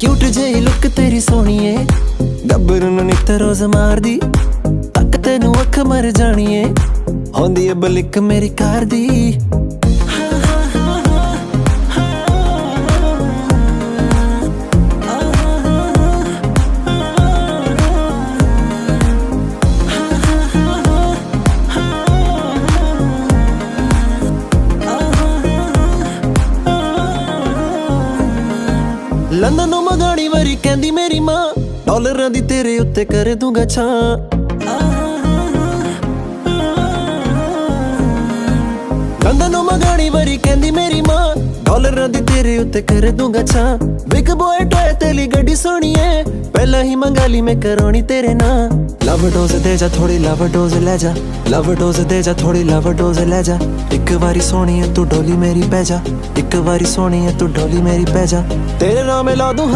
cute जेही look तेरी सोहणीए गब्बर नूं नित रोज मारदी तक तेनू अख मर जाणीए होंदी ए बलिक मेरी कार दी लंदन नूं मंगाणी वारी कहंदी मेरी मां डॉलरां दी तेरे उत्ते कर दूंगा छां लंदन नूं मंगाणी वारी कहंदी मेरी मां डॉलरां दी तेरे उत्ते कर दूंगा छां बिग बॉय टॉय तेली गड्डी सोहणीए पहला ही मंगा ली मैं करौणी तेरे नां लव डोज दे जा थोड़ी लव डोज ले जा लव डोज दे जा थोड़ी लव डोज ले जा एक बारी सोहणीए तू डोली मेरी पै जा एक बारी सोहणीए तू डोली मेरी पै जा तेरे नाम ला दूं